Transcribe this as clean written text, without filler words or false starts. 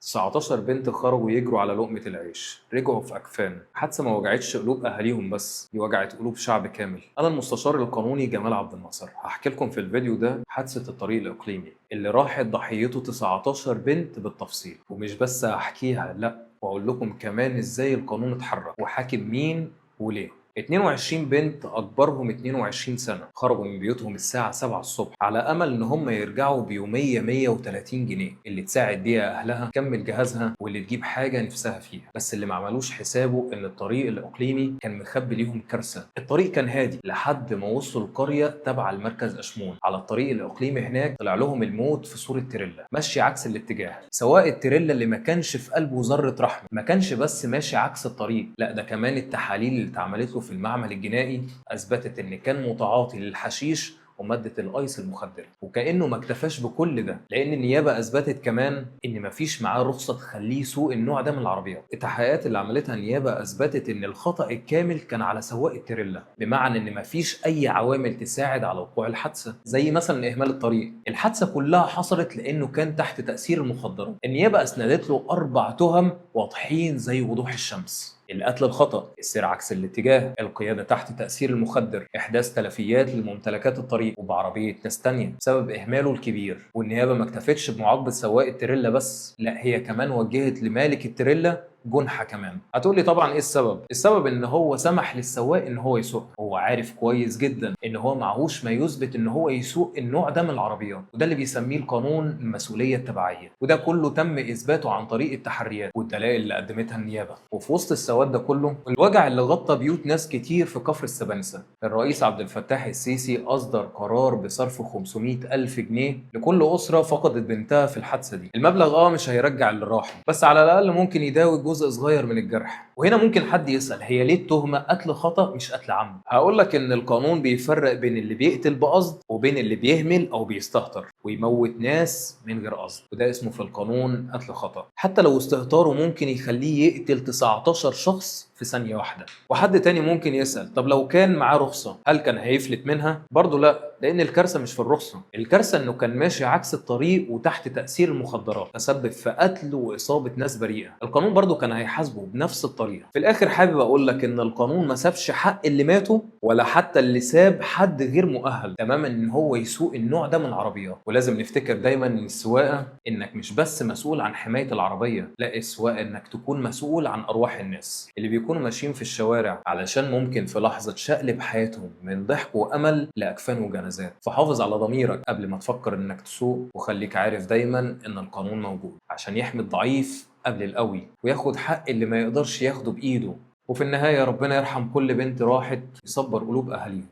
19 بنت خرجوا يجروا على لقمة العيش، رجعوا في أكفان. حادثة ما وجعتش قلوب أهاليهم بس، دي وجعت قلوب شعب كامل. أنا المستشار القانوني جمال عبد الناصر، هحكي لكم في الفيديو ده حادثة الطريق الإقليمي اللي راحت ضحيته 19 بنت بالتفصيل. ومش بس هحكيها، لأ، وأقول لكم كمان إزاي القانون اتحرك وحاكم مين وليه. 22 بنت أكبرهم 22 سنة خرجوا من بيوتهم الساعة 7 الصبح على أمل إن هم يرجعوا بيومية 130 جنيه اللي تساعد بيها أهلها تكمل جهازها واللي تجيب حاجة نفسها فيها. بس اللي ما عملوش حسابه إن الطريق الإقليمي كان مخبي ليهم كارثة. الطريق كان هادي لحد ما وصلوا القرية تبع المركز أشمون. على الطريق الإقليمي هناك طلع لهم الموت في صورة تريلا ماشي عكس الاتجاه. سواق التريلا اللي ما كانش في قلبه ذرة رحمة ما كانش بس ماشي عكس الطريق، لا ده كمان التحاليل اللي اتعملت له في المعمل الجنائي اثبتت ان كان متعاطي للحشيش ومادة الايس المخدرة. وكأنه ما اكتفاش بكل ده، لان النيابة اثبتت كمان ان مفيش معاه رخصة تخليه يسوق النوع ده من العربيات. التحقيقات اللي عملتها النيابة اثبتت ان الخطأ الكامل كان على سواق التريلا، بمعنى ان مفيش اي عوامل تساعد على وقوع الحادثة، زي مثلا اهمال الطريق. الحادثة كلها حصلت لانه كان تحت تأثير المخدرات. النيابة اسندت له 4 تهم واضحين زي وضوح الشمس: القتل الخطأ، السير عكس الاتجاه، القيادة تحت تأثير المخدر، إحداث تلفيات لممتلكات الطريق وبعربية ناس تانية بسبب إهماله الكبير. والنيابة ما اكتفتش بمعاقبة سواق التريلا بس، لا هي كمان وجهت لمالك التريلا جنحة كمان. هتقولي طبعا ايه السبب؟ السبب ان هو سمح للسواق ان هو يسوق. هو عارف كويس جدا ان هو معهوش ما يثبت ان هو يسوق النوع ده من العربيات، وده اللي بيسميه القانون المسؤولية التبعية. وده كله تم اثباته عن طريق التحريات والدلائل اللي قدمتها النيابة. وفي وسط السواد ده كله الوجع اللي غطى بيوت ناس كتير في كفر السبانسة، الرئيس عبد الفتاح السيسي اصدر قرار بصرف 500 الف جنيه لكل اسرة فقدت بنتها في الحادثة دي. المبلغ مش هيرجع اللي راح، بس على الاقل ممكن يداوي جزء صغير من الجرح. وهنا ممكن حد يسأل، هي ليه التهمة قتل خطأ مش قتل عمد؟ هقول لك ان القانون بيفرق بين اللي بيقتل بقصد وبين اللي بيهمل او بيستهتر ويموت ناس من غير قصد، وده اسمه في القانون قتل خطأ، حتى لو استهتاره ممكن يخليه يقتل 19 شخص في ثانية واحدة. وحد تاني ممكن يسأل، طب لو كان معاه رخصة هل كان هيفلت منها؟ برضه لا، لأن الكارثة مش في الرخصة، الكارثة إنه كان ماشي عكس الطريق وتحت تأثير المخدرات، تسبب في قتل وإصابة ناس بريئة. القانون برضه كان هيحاسبه بنفس الطريقة. في الآخر حابب أقول لك إن القانون ما سابش حق اللي ماتوا ولا حتى اللي ساب حد غير مؤهل تماما إن هو يسوق النوع ده من العربيات. ولازم نفتكر دايما إن السواقة إنك مش بس مسؤول عن حماية العربية، لا، السواقة إنك تكون مسؤول عن أرواح الناس اللي بيكونوا ماشيين في الشوارع، علشان ممكن في لحظة شقلب حياتهم من ضحك وأمل لأكفان وجنازات. فحافظ على ضميرك قبل ما تفكر إنك تسوق، وخليك عارف دايما إن القانون موجود عشان يحمي الضعيف قبل القوي وياخد حق اللي ما يقدرش ياخده بإيده. وفي النهاية ربنا يرحم كل بنت راحت، يصبر قلوب أهاليهم.